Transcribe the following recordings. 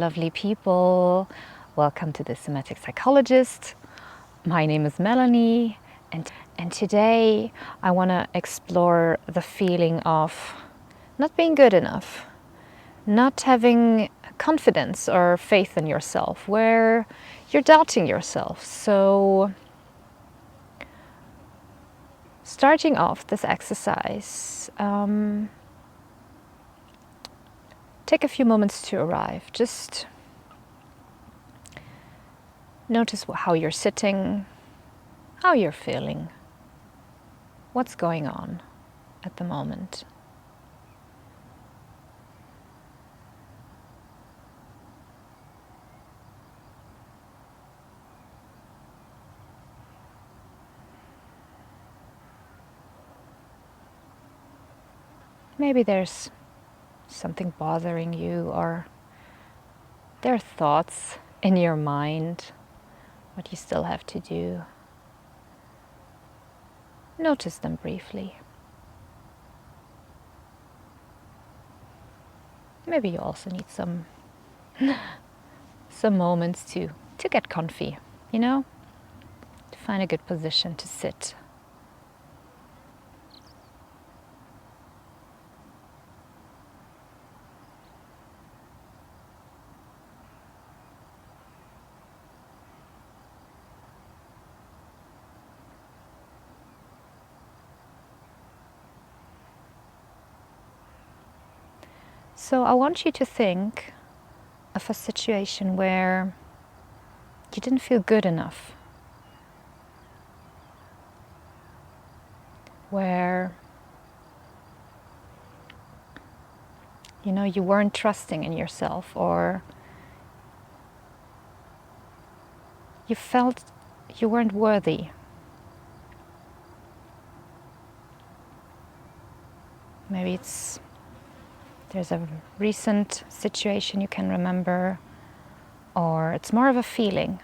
lovely people. Welcome to the Somatic Psychologist. My name is Melanie, and today I want to explore the feeling of not being good enough, not having confidence or faith in yourself, where you're doubting yourself. So, starting off this exercise, take a few moments to arrive. Just notice how you're sitting, how you're feeling, what's going on at the moment. Maybe there's something bothering you, or there are thoughts in your mind, what you still have to do. Notice them briefly. Maybe you also need some moments to get comfy, to find a good position to sit. So I want you to think of a situation where you didn't feel good enough, where you weren't trusting in yourself, or you felt you weren't worthy. Maybe there's a recent situation you can remember, or it's more of a feeling.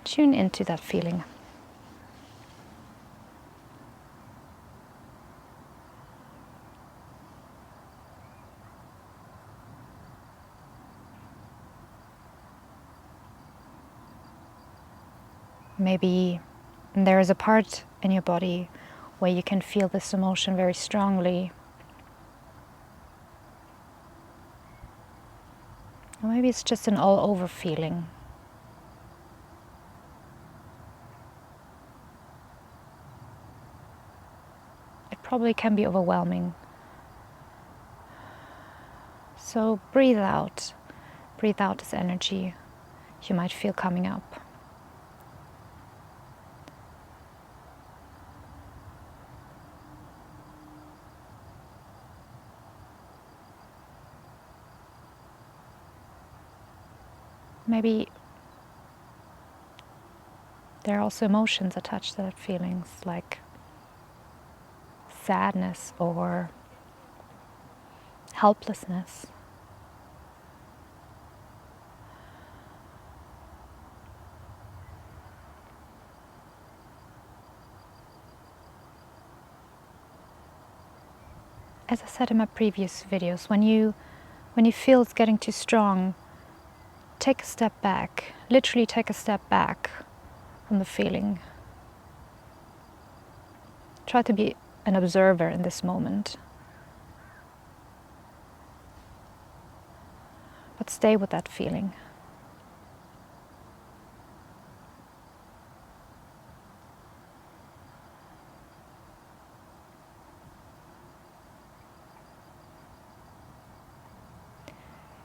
Tune into that feeling. Maybe there is a part in your body where you can feel this emotion very strongly. Or maybe it's just an all-over feeling. It probably can be overwhelming. So breathe out this energy you might feel coming up. Maybe there are also emotions attached to that feelings, like sadness or helplessness. As I said in my previous videos, when you feel it's getting too strong, take a step back. Literally take a step back from the feeling. Try to be an observer in this moment. But stay with that feeling.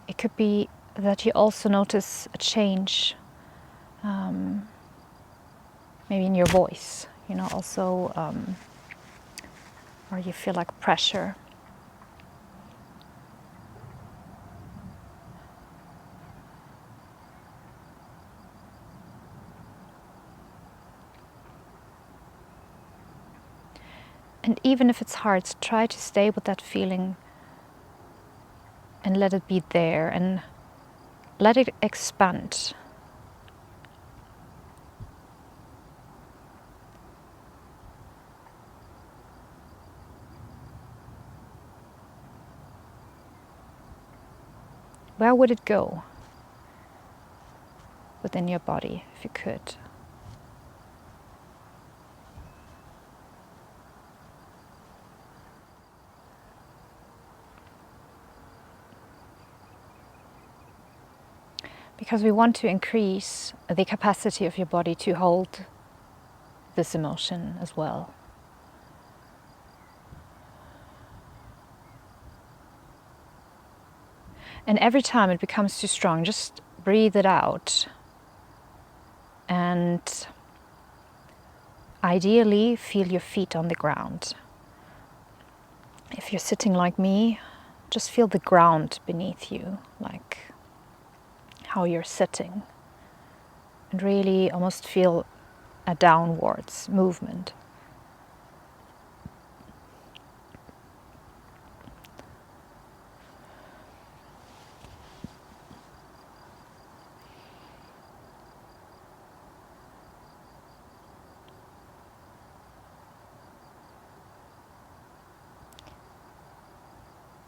It could be that you also notice a change, maybe in your voice, also, or you feel like pressure. And even if it's hard, try to stay with that feeling and let it be there and let it expand. where would it go within your body if you could? Because we want to increase the capacity of your body to hold this emotion as well. And every time it becomes too strong, just breathe it out. And ideally, feel your feet on the ground. If you're sitting like me, just feel the ground beneath you, like how you're sitting. And really almost feel a downwards movement.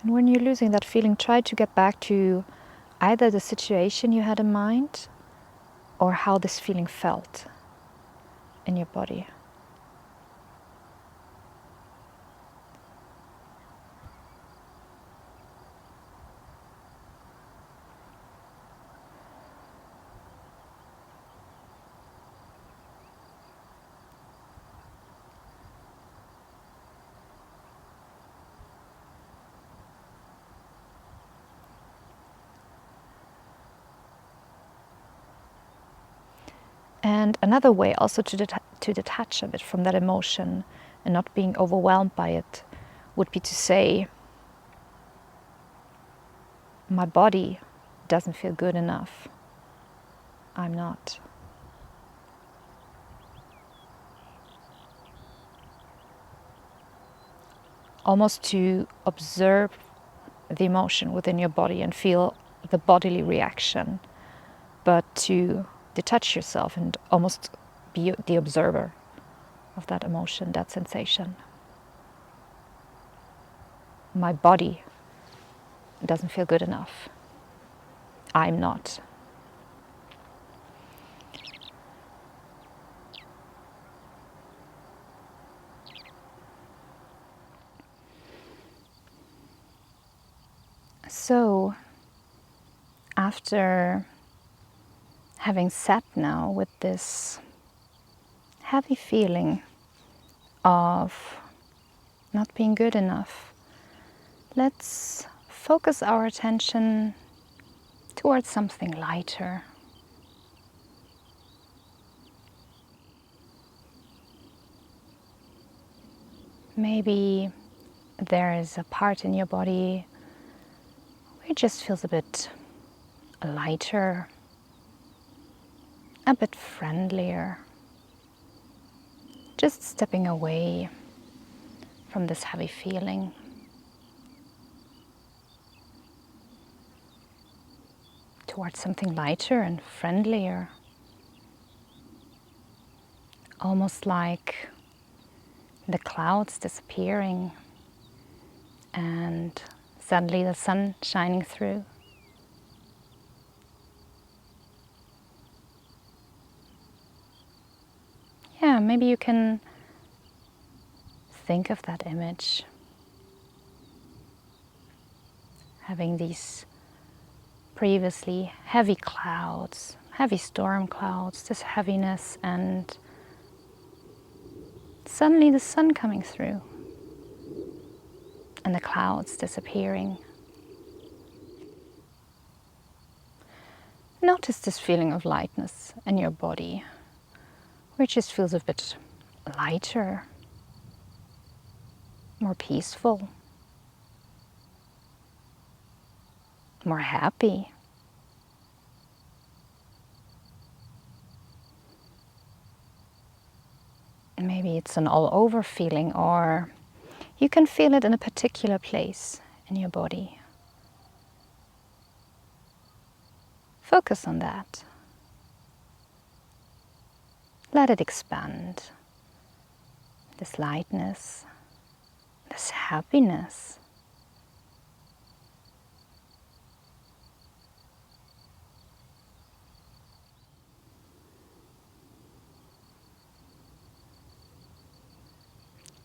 And when you're losing that feeling, try to get back to either the situation you had in mind or how this feeling felt in your body. And another way also to detach a bit from that emotion and not being overwhelmed by it would be to say, my body doesn't feel good enough. I'm not. Almost to observe the emotion within your body and feel the bodily reaction, but to detach yourself and almost be the observer of that emotion, that sensation. My body doesn't feel good enough. I'm not. So, after having sat now with this heavy feeling of not being good enough, let's focus our attention towards something lighter. Maybe there is a part in your body where it just feels a bit lighter, a bit friendlier. Just stepping away from this heavy feeling. Towards something lighter and friendlier. Almost like the clouds disappearing and suddenly the sun shining through. Yeah, maybe you can think of that image. Having these previously heavy clouds, heavy storm clouds, this heaviness, and suddenly the sun coming through and the clouds disappearing. Notice this feeling of lightness in your body, which just feels a bit lighter, more peaceful, more happy. Maybe it's an all-over feeling, or you can feel it in a particular place in your body. Focus on that. Let it expand. This lightness, this happiness.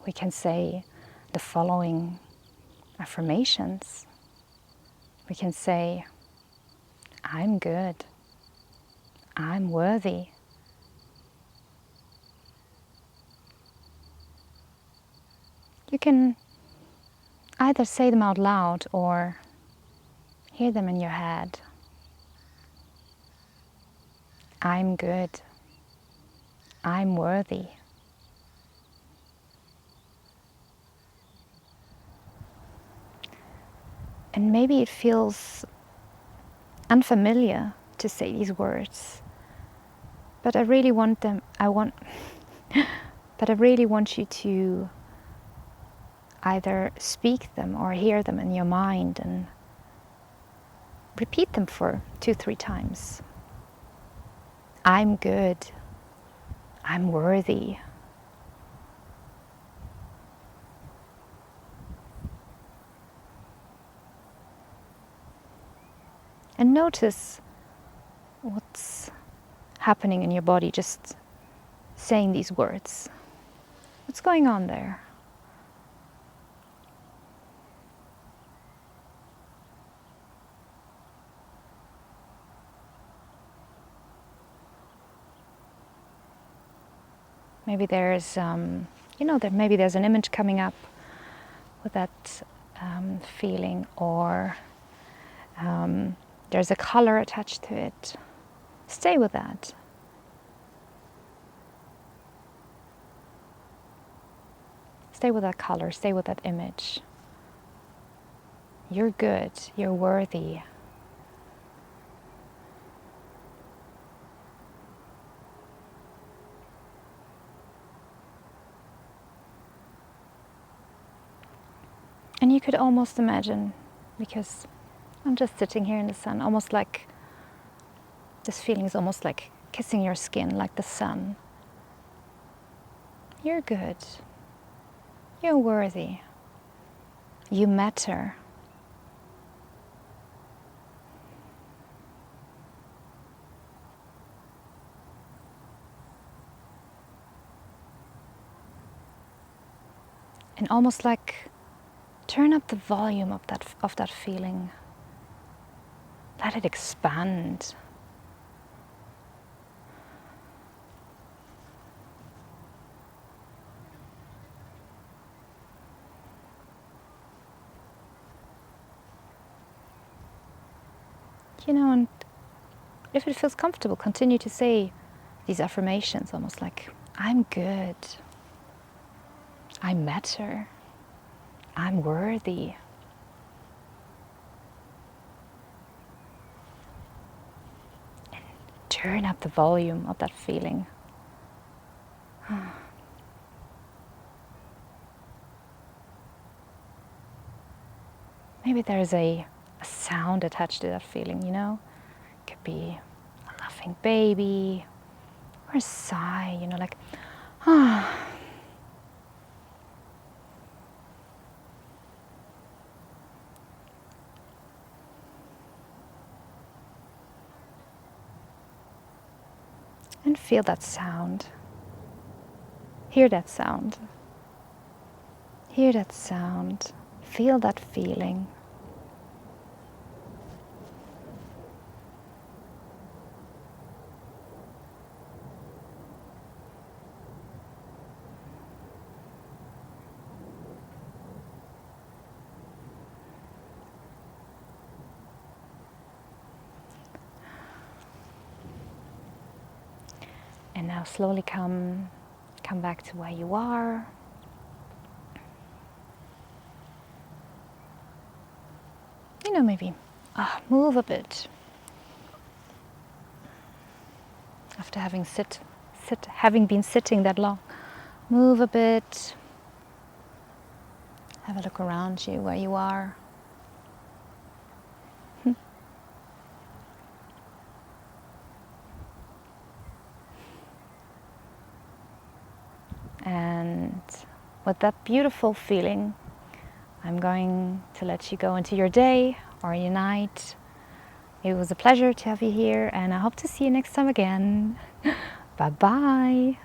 we can say the following affirmations. We can say, I'm good. I'm worthy. You can either say them out loud or hear them in your head. I'm good. I'm worthy. And maybe it feels unfamiliar to say these words, but I really want you to either speak them or hear them in your mind and repeat them for 2-3 times. I'm good. I'm worthy. And notice what's happening in your body just saying these words. What's going on there? Maybe there's, maybe there's an image coming up with that feeling, or there's a color attached to it. Stay with that. Stay with that color, stay with that image. You're good, you're worthy. And you could almost imagine, because I'm just sitting here in the sun, almost like this feeling is almost like kissing your skin, like the sun. You're good. You're worthy. You matter. And almost like turn up the volume of that feeling. Let it expand. And if it feels comfortable, continue to say these affirmations, almost like, I'm good. I matter. I'm worthy. And turn up the volume of that feeling. Maybe there's a sound attached to that feeling, It could be a laughing baby or a sigh, like, ah. And feel that sound. Hear that sound. Hear that sound. Feel that feeling. And now slowly come back to where you are. Maybe move a bit. After having been sitting that long, move a bit. Have a look around you where you are. And with that beautiful feeling, I'm going to let you go into your day or your night. It was a pleasure to have you here, and I hope to see you next time again. Bye-bye.